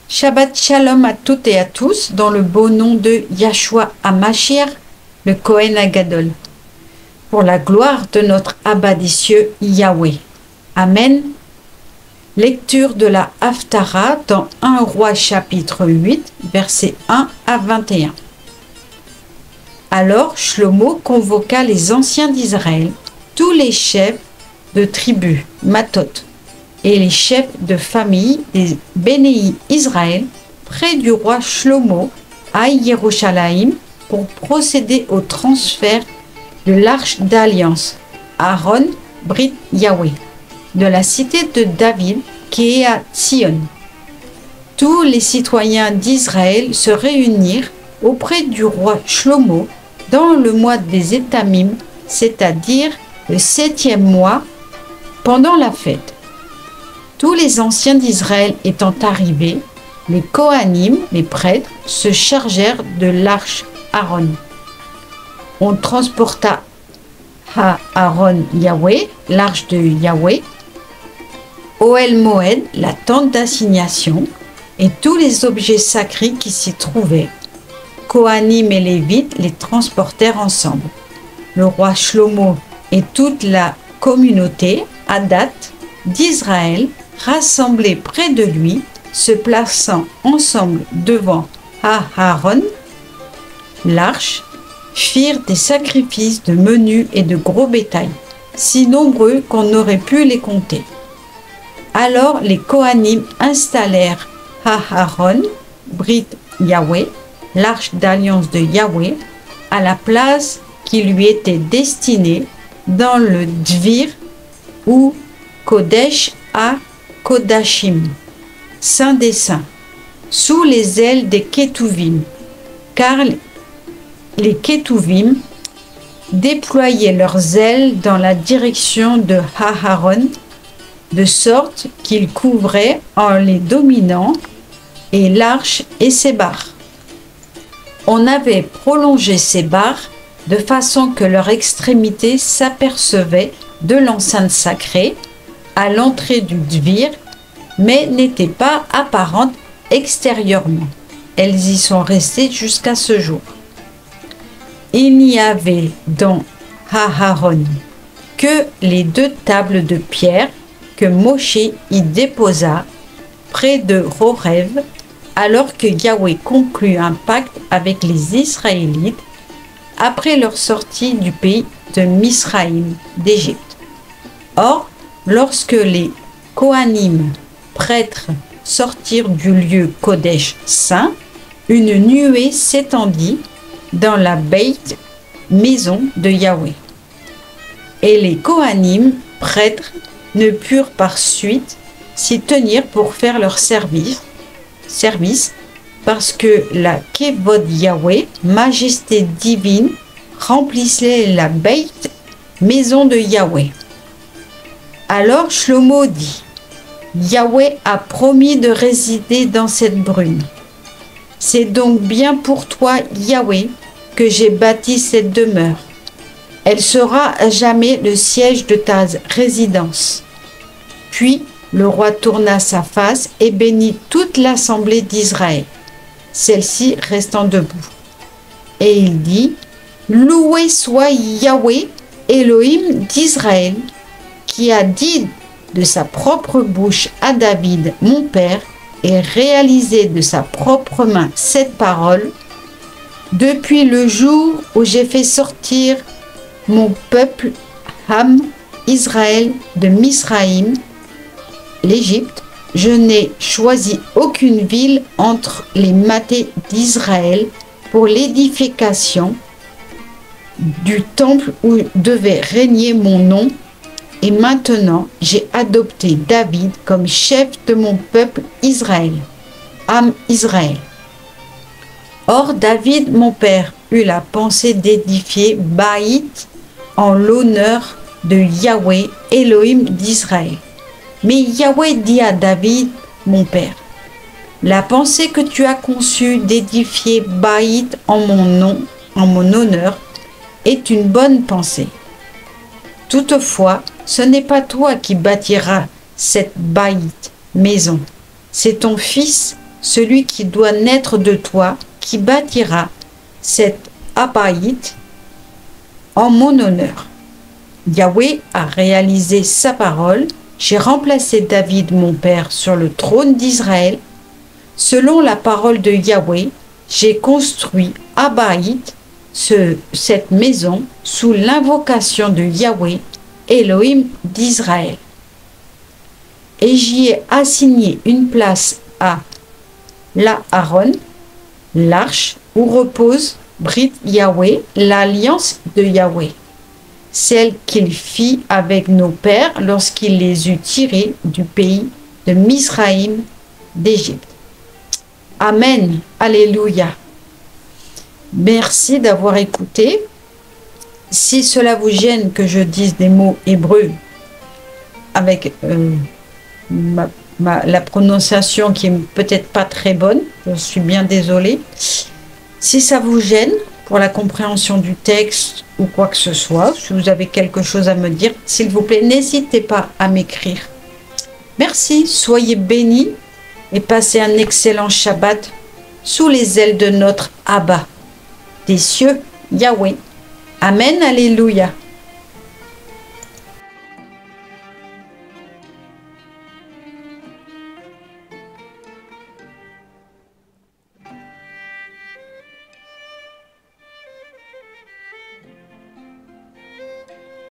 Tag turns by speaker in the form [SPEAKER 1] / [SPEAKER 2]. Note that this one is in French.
[SPEAKER 1] Shabbat Shalom à toutes et à tous, dans le beau nom de Yahshua HaMashiach, le Kohen Agadol, pour la gloire de notre Abba des cieux, Yahweh. Amen. Lecture de la Haftara dans 1 Roi chapitre 8, versets 1 à 21. Alors Shlomo convoqua les anciens d'Israël, tous les chefs de tribus, Matot, et les chefs de famille des Bénéi Israël près du roi Shlomo à Yerushalayim pour procéder au transfert de l'arche d'alliance, Aaron Brit Yahweh, de la cité de David qui est à Sion. Tous les citoyens d'Israël se réunirent auprès du roi Shlomo dans le mois des Étamim, c'est-à-dire le 7e mois, pendant la fête. Tous les anciens d'Israël étant arrivés, les Kohanim, les prêtres, se chargèrent de l'arche Aaron. On transporta à Aaron Yahweh, l'arche de Yahweh, Ohel Moed, la tente d'assignation, et tous les objets sacrés qui s'y trouvaient. Kohanim et Lévites les transportèrent ensemble. Le roi Shlomo et toute la communauté, Hadat, d'Israël, rassemblés près de lui, se plaçant ensemble devant Aaron, l'arche, firent des sacrifices de menu et de gros bétail, si nombreux qu'on n'aurait pu les compter. Alors les Kohanim installèrent Aaron, Brit Yahweh, l'arche d'alliance de Yahweh, à la place qui lui était destinée dans le Dvir ou Kodesh à Kodashim, Saint des Saints, sous les ailes des Ketuvim, car les Ketuvim déployaient leurs ailes dans la direction de Aaron, de sorte qu'ils couvraient en les dominant et l'arche et ses barres. On avait prolongé ces barres de façon que leur extrémité s'apercevait de l'enceinte sacrée à l'entrée du Dvir, mais n'étaient pas apparentes extérieurement. Elles y sont restées jusqu'à ce jour. Il n'y avait dans Aaron que les 2 tables de pierre que Moshe y déposa près de Horev, alors que Yahweh conclut un pacte avec les Israélites après leur sortie du pays de Misraïm, d'Égypte. Or, lorsque les Kohanim, prêtres, sortirent du lieu Kodesh saint, une nuée s'étendit dans la Beit, maison de Yahweh. Et les Kohanim, prêtres, ne purent par suite s'y tenir pour faire leur service, parce que la Kevod Yahweh, majesté divine, remplissait la Beit, maison de Yahweh. Alors Shlomo dit, Yahweh a promis de résider dans cette brume. C'est donc bien pour toi, Yahweh, que j'ai bâti cette demeure. Elle sera à jamais le siège de ta résidence. Puis le roi tourna sa face et bénit toute l'assemblée d'Israël, celle-ci restant debout. Et il dit, loué soit Yahweh, Elohim d'Israël, qui a dit de sa propre bouche à David, mon père, et réalisé de sa propre main cette parole, depuis le jour où j'ai fait sortir mon peuple, Ham, Israël, de Misraïm, l'Égypte, je n'ai choisi aucune ville entre les matés d'Israël pour l'édification du temple où devait régner mon nom. Et maintenant, j'ai adopté David comme chef de mon peuple Israël, Am Israël. Or, David, mon père, eut la pensée d'édifier Baït en l'honneur de Yahweh, Elohim d'Israël. Mais Yahweh dit à David, mon père, la pensée que tu as conçue d'édifier Baït en mon nom, en mon honneur, est une bonne pensée. Toutefois, ce n'est pas toi qui bâtiras cette Baït, maison. C'est ton fils, celui qui doit naître de toi, qui bâtira cet Abaït en mon honneur. Yahweh a réalisé sa parole. J'ai remplacé David, mon père, sur le trône d'Israël. Selon la parole de Yahweh, j'ai construit Abaït, cette maison, sous l'invocation de Yahweh, Elohim d'Israël. Et j'y ai assigné une place à l'Aaron, l'arche où repose Brit Yahweh, l'alliance de Yahweh, celle qu'il fit avec nos pères lorsqu'il les eut tirés du pays de Misraïm, d'Égypte. Amen. Alléluia. Merci d'avoir écouté. Si cela vous gêne que je dise des mots hébreux avec la prononciation qui est peut-être pas très bonne, je suis bien désolée. Si ça vous gêne pour la compréhension du texte ou quoi que ce soit, si vous avez quelque chose à me dire, s'il vous plaît, n'hésitez pas à m'écrire. Merci, soyez bénis et passez un excellent Shabbat sous les ailes de notre Abba des cieux, Yahweh. Amen, alléluia.